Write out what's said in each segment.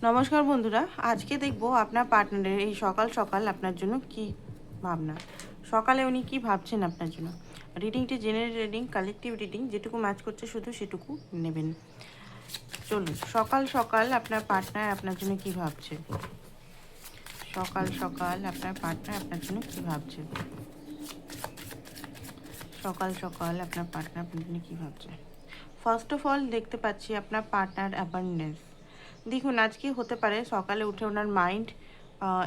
নমস্কার বন্ধুরা, আজকে দেখব আপনার পার্টনারের এই সকাল সকাল আপনার জন্য কি ভাবনা। সকালে উনি কি ভাবছেন আপনার জন্য। রিডিংটি জেনারেল রিডিং, কালেকটিভ রিডিং, যেটুকু ম্যাচ করছে শুধু সেটুকু নেবেন। চলুন, সকাল সকাল আপনার পার্টনার আপনার জন্য কি ভাবছে। সকাল সকাল আপনার পার্টনার আপনার জন্য কি ভাবছে। সকাল সকাল আপনার পার্টনার আপনার জন্য কী ভাবছে। ফার্স্ট অফ অল দেখতে পাচ্ছি আপনার পার্টনার অ্যাবান্ডেন্স। দেখুন, আজকে হতে পারে সকালে উঠে ওনার মাইন্ড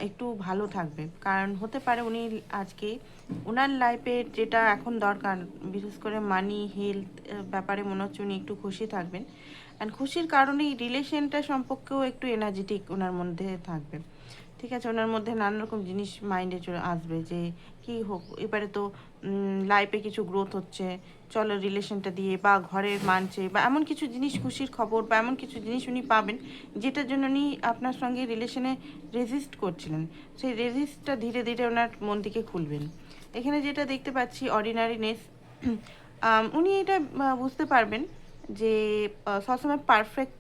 একটু ভালো থাকবে, কারণ হতে পারে উনি আজকে ওনার লাইফে যেটা এখন দরকার, বিশেষ করে মানি, হেলথ ব্যাপারে মনে হচ্ছে উনি একটু খুশি থাকবেন। অ্যান্ড খুশির কারণেই রিলেশনটা সম্পর্কেও একটু এনার্জেটিক ওনার মধ্যে থাকবে। ঠিক আছে, ওনার মধ্যে নানা রকম জিনিস মাইন্ডে চলে আসবে যে কী হোক, এবারে তো লাইফে কিছু গ্রোথ হচ্ছে, চলো রিলেশনটা দিয়ে, বা ঘরের মানছে, বা এমন কিছু জিনিস, খুশির খবর বা এমন কিছু জিনিস উনি পাবেন যেটার জন্য উনি আপনার সঙ্গে রিলেশনে রেজিস্ট করছিলেন। সেই রেজিস্টটা ধীরে ধীরে ওনার মন থেকে খুলবেন। এখানে যেটা দেখতে পাচ্ছি অর্ডিনারিনেস, উনি এটা বুঝতে পারবেন যে সবসময় পারফেক্ট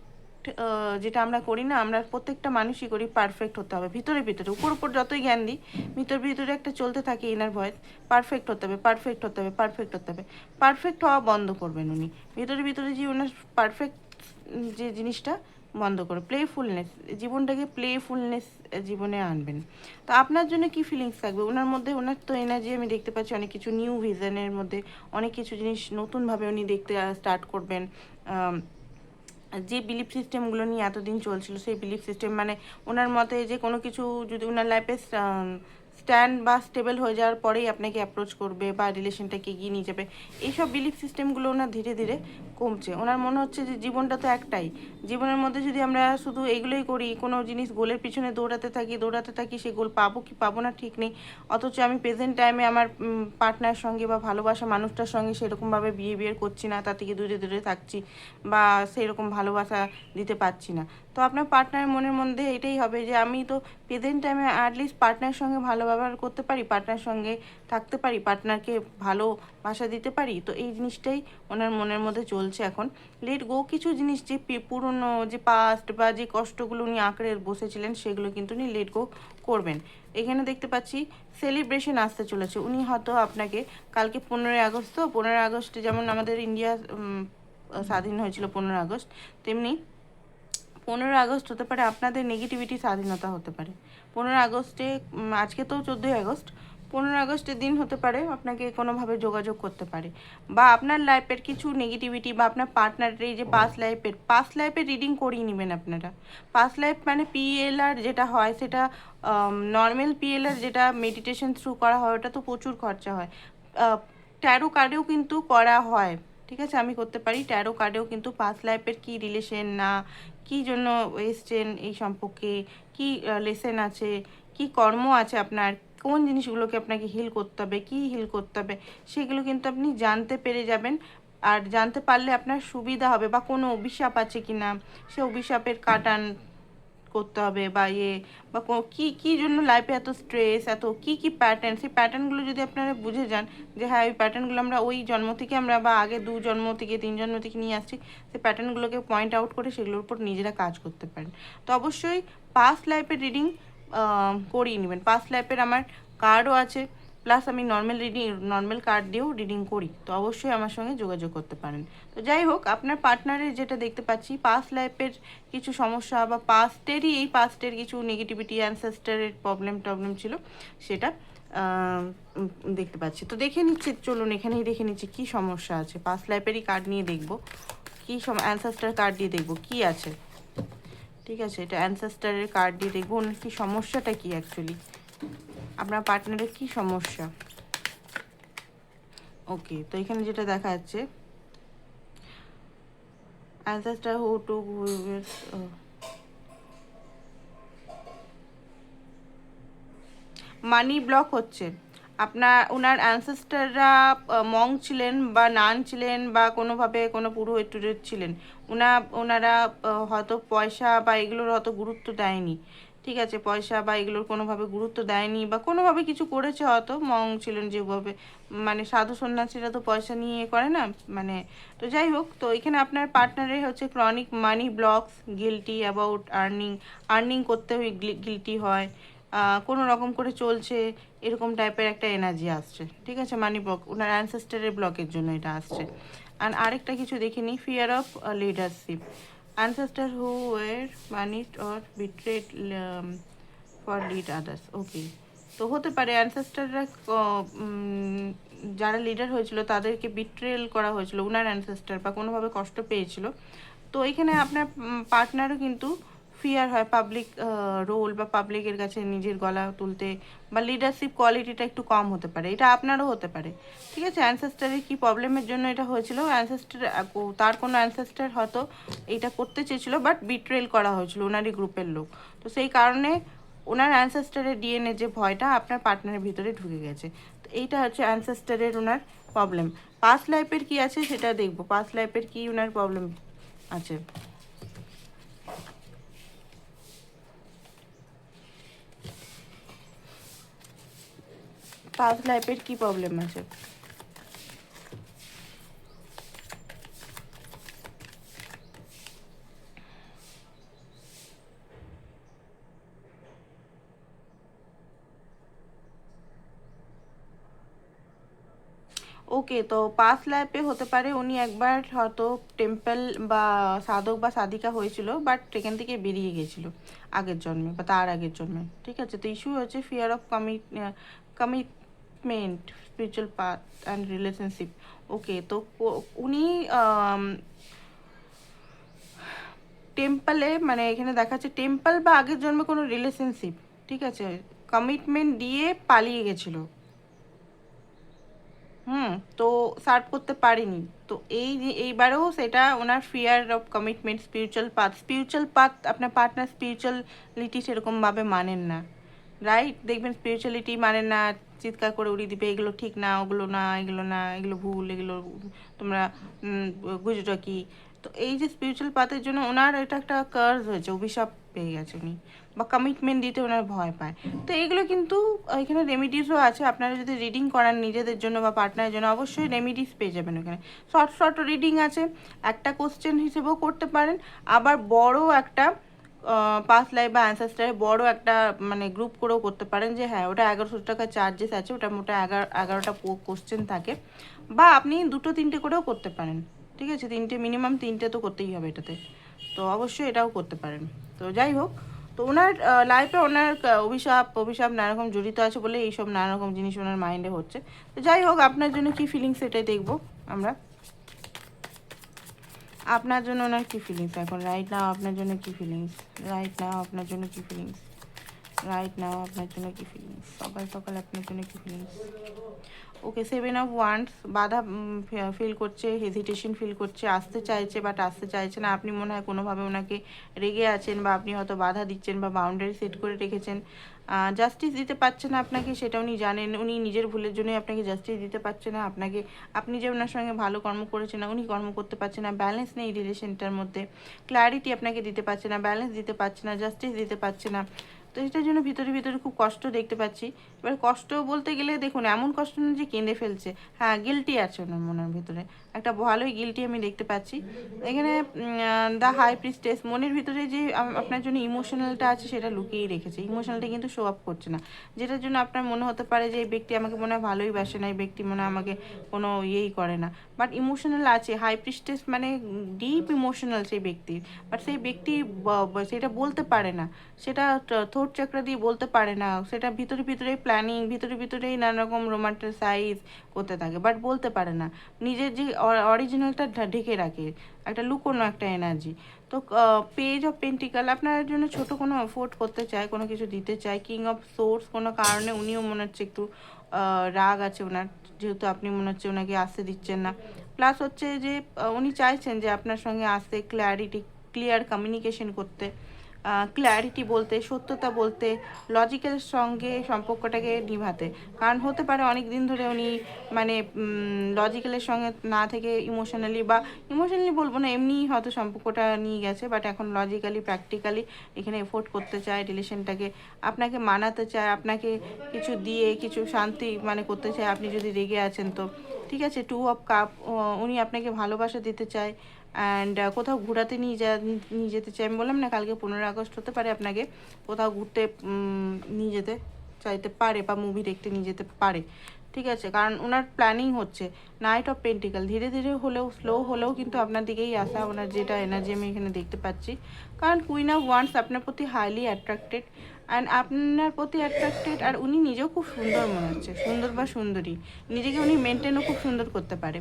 যেটা আমরা করি না, আমরা প্রত্যেকটা মানুষই করি পারফেক্ট হতে হবে। ভিতরে ভিতরে উপর উপর যতই জ্ঞান দিই, ভিতর ভিতরে একটা চলতে থাকে ইনার ভয়েস, পারফেক্ট হতে হবে, পারফেক্ট হতে হবে, পারফেক্ট হতে হবে। পারফেক্ট হওয়া বন্ধ করবেন উনি। ভিতরে ভিতরে যে ওনার পারফেক্ট যে জিনিসটা বন্ধ করে প্লেফুলনেস, জীবনটাকে প্লেফুলনেস জীবনে আনবেন। তো আপনার জন্য কি ফিলিংস থাকবে ওনার মধ্যে। ওনার তো এনার্জি আমি দেখতে পাচ্ছি অনেক কিছু নিউ ভিশনের মধ্যে, অনেক কিছু জিনিস নতুনভাবে উনি দেখতে স্টার্ট করবেন। যে বিলিফ সিস্টেমগুলো নিয়ে এতদিন চলছিল, সেই বিলিফ সিস্টেম মানে ওনার মতে যে কোনো কিছু যদি ওনার লাইফে স্ট্যান্ড বা স্টেবল হয়ে যাওয়ার পরেই আপনাকে অ্যাপ্রোচ করবে বা রিলেশনটাকে এগিয়ে নিয়ে যাবে, এইসব বিলিফ সিস্টেমগুলো ওনার ধীরে ধীরে কমছে। ওনার মনে হচ্ছে যে জীবনটা তো একটাই, জীবনের মধ্যে যদি আমরা শুধু এগুলোই করি, কোনো জিনিস গোলের পিছনে দৌড়াতে থাকি, সে গোল পাবো কি পাবো না ঠিক নেই। অথচ আমি প্রেজেন্ট টাইমে আমার পার্টনার সঙ্গে বা ভালোবাসা মানুষটার সঙ্গে সেরকমভাবে বিহেভিয়ার করছি না, তার থেকে দূরে দূরে থাকছি, বা সেরকম ভালোবাসা দিতে পারছি না। তো আপনার পার্টনারের মনের মধ্যে এটাই হবে যে আমি তো প্রেজেন্ট টাইমে অ্যাটলিস্ট পার্টনার সঙ্গে ভালো ব্যবহার করতে পারি, পার্টনার সঙ্গে থাকতে পারি, পার্টনারকে ভালোবাসা দিতে পারি। তো এই জিনিসটাই ওনার মনের মধ্যে চলছে এখন। লেট গো কিছু জিনিস, যে পুরনো যে পাস্ট বা যে কষ্টগুলো উনি আঁকড়ে বসেছিলেন, সেগুলো কিন্তু উনি লেট গো করবেন। এখানে দেখতে পাচ্ছি সেলিব্রেশন আসতে চলেছে। উনি হয়তো আপনাকে কালকে 15ই আগস্ট, তো 15ই আগস্টে যেমন আমাদের ইন্ডিয়া স্বাধীন হয়েছিল 15ই আগস্ট, তেমনি 15ই আগস্ট হতে পারে আপনাদের নেগেটিভিটি স্বাধীনতা হতে পারে। 15ই আগস্টে, আজকে তো 14ই আগস্ট, 15ই আগস্টের দিন হতে পারে আপনাকে কোনোভাবে যোগাযোগ করতে পারে, বা আপনার লাইফের কিছু নেগেটিভিটি বা আপনার পার্টনারের এই যে পাস্ট লাইফের রিডিং করিয়ে নেবেন আপনারা। পাস্ট লাইফ মানে পিএলআর যেটা হয়, সেটা নর্মাল পিএলআর যেটা মেডিটেশন থ্রু করা হয়, ওটা তো প্রচুর খরচা হয়। ট্যারো কার্ডেও কিন্তু করা হয়, ঠিক আছে, আমি করতে পারি। ট্যারো কার্ডেও কিন্তু পাস্ট লাইফের কী রিলেশন, না কী জন্য এসছেন এই সম্পর্কে, কী লেসেন আছে, কী কর্ম আছে আপনার, কোন জিনিসগুলোকে আপনাকে হিল করতে হবে, কী হিল করতে হবে, সেগুলো কিন্তু আপনি জানতে পেরে যাবেন। আর জানতে পারলে আপনার সুবিধা হবে, বা কোনো অভিশাপ আছে কি না, সে অভিশাপের কাটান করতে হবে, বা বা কী কী জন্য লাইফে এত স্ট্রেস, এত কী কী প্যাটার্ন, সেই প্যাটার্নগুলো যদি আপনারা বুঝে যান যে হ্যাঁ ওই প্যাটার্নগুলো আমরা ওই জন্ম থেকে আমরা, বা আগে 2 জন্ম থেকে 3 জন্ম থেকে নিয়ে আসছি, সেই প্যাটার্নগুলোকে পয়েন্ট আউট করে সেগুলোর উপর নিজেরা কাজ করতে পারেন। তো অবশ্যই পাস্ট লাইফের রিডিং করিয়ে নেবেন। পাস্ট লাইফের আমার কার্ডও আছে, প্লাস আমি নর্মাল কার্ড দিয়েও রিডিং করি। তো অবশ্যই আমার সঙ্গে যোগাযোগ করতে পারেন। তো যাই হোক, আপনার পার্টনারের যেটা দেখতে পাচ্ছি পাস্ট লাইফের কিছু সমস্যা, বা পাস্টের কিছু নেগেটিভিটি, অ্যানসেস্টারের প্রবলেম ছিল, সেটা দেখতে পাচ্ছি। তো দেখে নিচ্ছি, চলুন এখানেই দেখে নিচ্ছি কী সমস্যা আছে। পাস্ট লাইফেরই কার্ড নিয়ে দেখবো, কী অ্যানসেস্টার কার্ড দিয়ে দেখবো কী আছে। ঠিক আছে, এটা অ্যানসেস্টারের কার্ড দিয়ে দেখবো ওনার কী সমস্যাটা, কী অ্যাকচুয়ালি আপনার পার্টনারের কী সমস্যা। ওকে, তো এখানে যেটা দেখা যাচ্ছে, ancestor who took money block হচ্ছে। ওনার অ্যানসেস্টাররা মং ছিলেন, বা নান ছিলেন, বা কোনোভাবে কোনো পুরোহিত টুরোহিত ছিলেন। ওনারা হয়তো পয়সা বা এগুলোর অত গুরুত্ব দেয়নি, ঠিক আছে, পয়সা বা এগুলোর কোনোভাবে গুরুত্ব দেয়নি বা কোনোভাবে কিছু করেছে, হয়তো মং ছিলেন যেভাবে, মানে সাধু সন্ন্যাসীরা তো পয়সা নিয়ে করে না, মানে। তো যাই হোক, তো এখানে আপনার পার্টনারের হচ্ছে chronic money blocks, guilty about earning, earning করতে গিলটি হয়, কোনো রকম করে চলছে, এরকম টাইপের একটা এনার্জি আসছে। ঠিক আছে, মানি ব্লক ওনার অ্যানসেস্টারের ব্লকের জন্য এটা আসছে। আর আরেকটা কিছু দেখিনি, fear of leadership, ancestor who were punished or betrayed for lead others. Okay, তো হতে পারে অ্যানসেস্টাররা যারা লিডার হয়েছিল তাদেরকে বিট্রেল করা হয়েছিল, উনার অ্যানসেস্টার বা কোনোভাবে কষ্ট পেয়েছিল। তো এখানে আপনার পার্টনারও কিন্তু ফিয়ার হয় পাবলিক রোল বা পাবলিকের কাছে নিজের গলা তুলতে, বা লিডারশিপ কোয়ালিটিটা একটু কম হতে পারে, এটা আপনারও হতে পারে। ঠিক আছে, অ্যানসেস্টারের কী প্রবলেমের জন্য এটা হয়েছিল, অ্যানসেস্টার তার কোনো অ্যানসেস্টার হয়তো এটা করতে চেয়েছিল বাট বিট্রেল করা হয়েছিল ওনারই গ্রুপের লোক। তো সেই কারণে ওনার অ্যানসেস্টারের ডিএনএ যে ভয়টা আপনার পার্টনারের ভিতরে ঢুকে গেছে। তো এইটা হচ্ছে অ্যানসেস্টারের ওনার প্রবলেম। পাস্ট লাইফের কি আছে সেটা দেখবো, পাস্ট লাইফের কি ওনার প্রবলেম আছে। পাস্ট লাইফের কি প্রবলেম আছে? ওকে, তো পাস্ট লাইফে হতে পারে উনি একবার হয়তো টেম্পল বা সাধক বা সাধিকা হয়েছিল, বাট সেখান থেকে বেরিয়ে গেছিল আগের জন্মে বা তার আগের জন্মে। ঠিক আছে, তো ইস্যু হচ্ছে fear of commitment, spiritual path and relationship. Okay, তো উনি টেম্পলে, মানে এখানে দেখাচ্ছে টেম্পল বা আগের জন্মে কোনো রিলেশনশিপ, ঠিক আছে, কমিটমেন্ট দিয়ে পালিয়ে গেছিলো। হুম, তো সার্ভ করতে পারিনি। তো এইবারেও সেটা ওনার fear of commitment, spiritual path আপনার পার্টনার স্পিরিচুয়ালিটি সেরকমভাবে মানেন না, রাইট? দেখবেন স্পিরিচুয়ালিটি মানেন না, চিৎকার করে উড়িয়ে দিবে, এগুলো ঠিক না, ওগুলো না, এগুলো না, এগুলো ভুল, এগুলো তোমরা বুঝছো কি। তো এই যে স্পিরিচুয়াল পাথের জন্য ওনার এটা একটা কার্স হয়েছে, অভিশাপ পেয়ে গেছে উনি, বা কমিটমেন্ট দিতে ওনার ভয় পায়। তো এগুলো কিন্তু এখানে রেমিডিসও আছে, আপনারা যদি রিডিং করান নিজেদের জন্য বা পার্টনারের জন্য অবশ্যই রেমিডিস পেয়ে যাবেন ওখানে। শর্ট শর্ট রিডিং আছে, একটা কোশ্চেন হিসেবেও করতে পারেন, আবার বড় একটা পাস লাইফ বা অ্যানসেস্টারে বড় একটা মানে গ্রুপ করেও করতে পারেন, যে হ্যাঁ ওটা 1100 টাকা চার্জেস আছে, ওটা মোটা 11টা কোশ্চেন থাকে, বা আপনি দুটো তিনটে করেও করতে পারেন। ঠিক আছে, তিনটে মিনিমাম, তিনটে তো করতেই হবে এটাতে, তো অবশ্যই এটাও করতে পারেন। তো যাই হোক, তো ওনার লাইফে ওনার অভিশাপ অভিশাপ নানা রকম জড়িত আছে বলে এইসব নানা রকম জিনিস ওনার মাইন্ডে হচ্ছে। তো যাই হোক, আপনার জন্য কী ফিলিংস এটাই দেখবো আমরা। আপনার জন্য ওনার কী ফিলিংস এখন রাইট নাও, আপনার জন্য কী ফিলিংস রাইট নাও, আপনার জন্য কী ফিলিংস রাইট নাও, আপনার জন্য কী ফিলিংস সকাল সকাল আপনার জন্য কী ফিলিংস। ওকে, 7 অফ ওয়ান্ডস, বাধা ফিল করছে, হেজিটেশন ফিল করছে, আসতে চাইছে বাট আসতে চাইছে না। আপনি মনে হয় কোনোভাবে ওনাকে রেগে আছেন, বা আপনি হয়তো বাধা দিচ্ছেন বা বাউন্ডারি সেট করে রেখেছেন। জাস্টিস দিতে পারছে না আপনাকে, সেটা উনি জানেন, উনি নিজের ভুলের জন্যই আপনাকে জাস্টিস দিতে পারছে না আপনাকে। আপনি যে ওনার সঙ্গে ভালো কর্ম করেছেন না, উনি কর্ম করতে পারছে না, ব্যালেন্স নেই রিলেশনটার মধ্যে, ক্ল্যারিটি আপনাকে দিতে পারছে না, ব্যালেন্স দিতে পারছে না, জাস্টিস দিতে পারছে না। তো এটার জন্য ভিতরে ভিতরে খুব কষ্ট দেখতে পাচ্ছি। এবার কষ্ট বলতে গেলে দেখুন, এমন কষ্ট না যে কেঁদে ফেলছে, হ্যাঁ গিল্টি আছে ওনার মনের ভিতরে, একটা ভালোই গিল্টি আমি দেখতে পাচ্ছি এখানে। দ্য হাই প্রিস্টেস, মনের ভিতরে যে আপনার জন্য ইমোশনালটা আছে সেটা লুকিয়েই রেখেছে, ইমোশনালটা কিন্তু শো আপ করছে না, যেটার জন্য আপনার মনে হতে পারে যে এই ব্যক্তি আমাকে মনে হয় ভালোই বাসে না, এই ব্যক্তি মনে হয় আমাকে কোনো ইয়েই করে না, বাট ইমোশনাল আছে। হাই প্রিস্টেস মানে ডিপ ইমোশনাল সেই ব্যক্তির, বাট সেই ব্যক্তি সেটা বলতে পারে না, সেটা থ্রোট চাকরা দিয়ে বলতে পারে না, সেটা ভিতরে ভিতরেই প্ল্যানিং, ভিতরে ভিতরেই নানা রকম রোমান্টিসাইজ করতে থাকে, বাট বলতে পারে না, নিজের যে অরিজিনালটা ঢেকে রাখে, একটা লুকোনো একটা এনার্জি। তো পেজ অফ পেন্টিকাল আপনার জন্য ছোট কোনো এফোর্ট করতে চায়, কোনো কিছু দিতে চায়। কিং অফ সোর্স, কোনো কারণে উনিও মনে হচ্ছে একটু রাগ আছে ওনার, যেহেতু আপনি মনে হচ্ছে ওনাকে আসতে দিচ্ছেন না। প্লাস হচ্ছে যে উনি চাইছেন যে আপনার সঙ্গে আসতে ক্লিয়ার কমিউনিকেশন করতে, ক্ল্যারিটি বলতে, সত্যতা বলতে, লজিক্যাল সঙ্গে সম্পর্কটাকে নিভাতে। কারণ হতে পারে অনেক দিন ধরে উনি মানে লজিক্যালের সঙ্গে না থেকে ইমোশনালি, বা ইমোশনালি বলবো না, এমনিই হয়তো সম্পর্কটা নিয়ে গেছে, বাট এখন লজিক্যালি প্র্যাকটিক্যালি এখানে এফোর্ট করতে চায়, রিলেশনটাকে আপনাকে মানাতে চায়, আপনাকে কিছু দিয়ে কিছু শান্তি মানে করতে চায়। আপনি যদি রেগে আছেন তো ঠিক আছে, 2 অফ কাপ, উনি আপনাকে ভালোবাসা দিতে চায়, অ্যান্ড কোথাও ঘোরাতে নিয়ে যেতে চাই। আমি বললাম না কালকে 15 আগস্ট, হতে পারে আপনাকে কোথাও ঘুরতে নিয়ে যেতে চাইতে পারে, বা মুভি দেখতে নিয়ে যেতে পারে। ঠিক আছে, কারণ ওনার প্ল্যানিং হচ্ছে নাইট অফ পেন্টিকাল, ধীরে ধীরে হলেও স্লো হলেও কিন্তু আপনার দিকেই আসা, ওনার যেটা এনার্জি আমি এখানে দেখতে পাচ্ছি। কারণ কুইন অফ ওয়ান্স আপনার প্রতি হাইলি অ্যাট্রাক্টেড, অ্যান্ড আপনার প্রতি অ্যাট্রাক্টেড, আর উনি নিজেও খুব সুন্দর মনে হচ্ছে, সুন্দর বা সুন্দরী, নিজেকে উনি মেনটেনও খুব সুন্দর করতে পারে।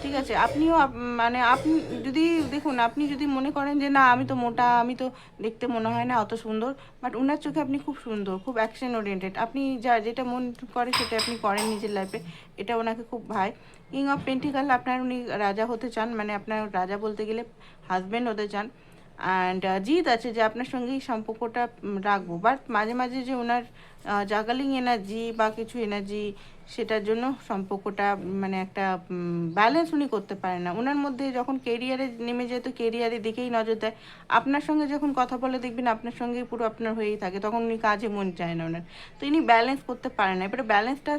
ঠিক আছে, আপনিও মানে আপনি যদি দেখুন, আপনি যদি মনে করেন যে না আমি তো মোটা, আমি তো দেখতে মনে হয় না অত সুন্দর, বাট ওনার চোখে আপনি খুব সুন্দর, খুব অ্যাকশন ওরিয়েন্টেড, আপনি যেটা মন করে সেটা আপনি করেন নিজের লাইফে, এটা ওনাকে খুব ভাই। কিং অফ পেন্টিকাল আপনার উনি রাজা হতে চান, মানে আপনার রাজা বলতে গেলে হাজব্যান্ড হতে চান, অ্যান্ড জিদ আছে যে আপনার সঙ্গেই সম্পর্কটা রাখবো, বাট মাঝে মাঝে যে ওনার জাগালিং এনার্জি বা কিছু এনার্জি, সেটার জন্য সম্পর্কটা মানে একটা ব্যালেন্স উনি করতে পারেন না। ওনার মধ্যে যখন কেরিয়ারে নেমে যায় তো কেরিয়ারের দিকেই নজর দেয়, আপনার সঙ্গে যখন কথা বলে দেখবেন আপনার সঙ্গে পুরো আপনার হয়েই থাকে, তখন উনি কাজে মন চায় না ওনার, তো ইনি ব্যালেন্স করতে পারেন না। এবারে ব্যালেন্সটা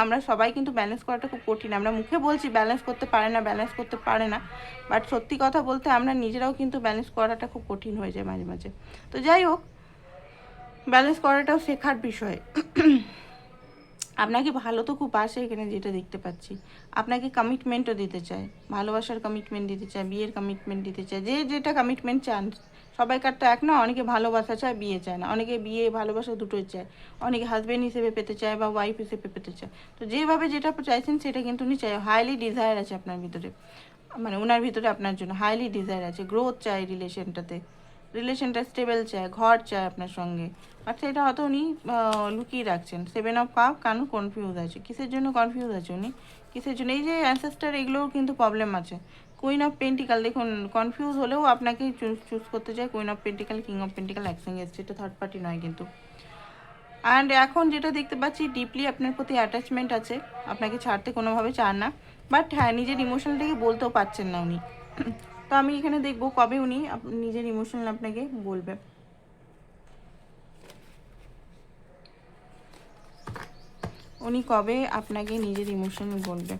আমরা সবাই কিন্তু ব্যালেন্স করাটা খুব কঠিন, আমরা মুখে বলছি ব্যালেন্স করতে পারে না, ব্যালেন্স করতে পারে না, বাট সত্যি কথা বলতে আমরা নিজেরাও কিন্তু ব্যালেন্স করাটা খুব কঠিন হয়ে যায় মাঝে মাঝে। তো যাই হোক, ব্যালেন্স করাটাও শেখার বিষয়। আপনাকে ভালো তো খুব আসে এখানে যেটা দেখতে পাচ্ছি, আপনাকে কমিটমেন্টও দিতে চায়, ভালোবাসার কমিটমেন্ট দিতে চায়, বিয়ের কমিটমেন্ট দিতে চায়, যে যেটা কমিটমেন্ট চান। সবাইকার তো এক না, অনেকে ভালোবাসা চায়, বিয়ে চায় না, অনেকে বিয়ে ভালোবাসা দুটোই চায়, অনেকে হাজব্যান্ড হিসেবে পেতে চায় বা ওয়াইফ হিসেবে পেতে চায়। তো যেভাবে যেটা চাইছেন সেটা কিন্তু উনি চায়, হাইলি ডিজায়ার আছে আপনার ভিতরে, মানে ওনার ভিতরে আপনার জন্য হাইলি ডিজায়ার আছে, গ্রোথ চাই রিলেশনটাতে, রিলেশনটা স্টেবল চায়, ঘর চায় আপনার সঙ্গে, বাট সেটা হয়তো উনি লুকিয়ে রাখছেন। 7 অফ কাপ, কেন কনফিউজ আছে, কিসের জন্য কনফিউজ আছে উনি, কিসের জন্য, এই যে অ্যানসেস্টার, এগুলোও কিন্তু প্রবলেম আছে। কুইন অফ পেন্টিকাল দেখুন, কনফিউজ হলেও আপনাকে চুজ করতে চায়, queen of pentacle, king of pentacle একসঙ্গে এসছে, এটা থার্ড পার্টি নয় কিন্তু। অ্যান্ড এখন যেটা দেখতে পাচ্ছি, ডিপলি আপনার প্রতি অ্যাটাচমেন্ট আছে, আপনাকে ছাড়তে কোনোভাবে চান না, বাট হ্যাঁ নিজের ইমোশনটাকে বলতেও পারছেন না উনি। তো আমি এখানে দেখবো কবে উনি নিজের ইমোশনাল আপনাকে বলবে, উনি কবে আপনাকে নিজের ইমোশনাল বলবে।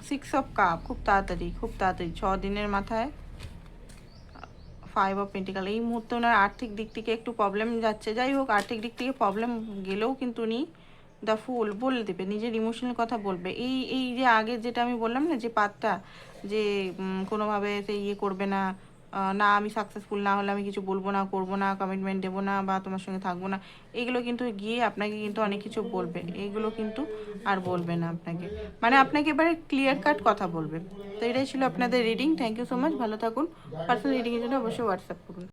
6 অফ কাপ, খুব তাড়াতাড়ি, খুব তাড়াতাড়ি, 6 দিনের মাথায় 5 অফ পেন্টিকাল। এই মুহূর্তে ওনার আর্থিক দিক থেকে একটু প্রবলেম যাচ্ছে, যাই হোক আর্থিক দিক থেকে প্রবলেম গেলেও কিন্তু উনি দ্য ফুল বলে দেবে, নিজের ইমোশনাল কথা বলবে। এই এই যে আগে যেটা আমি বললাম না, যে পাতটা, যে কোনোভাবে সে ইয়ে করবে না, না আমি সাকসেসফুল না হলে আমি কিছু বলবো না, করবো না, কমিটমেন্ট দেবো না, বা তোমার সঙ্গে থাকবো না, এগুলো কিন্তু গিয়ে আপনাকে কিন্তু অনেক কিছু বলবে, এইগুলো কিন্তু আর বলবে না আপনাকে, মানে আপনাকে এবারে ক্লিয়ার কাট কথা বলবে। তো এটাই ছিল আপনাদের reading, thank you so much, ভালো থাকুন। পার্সোনাল রিডিংয়ের জন্য অবশ্যই হোয়াটসঅ্যাপ করুন।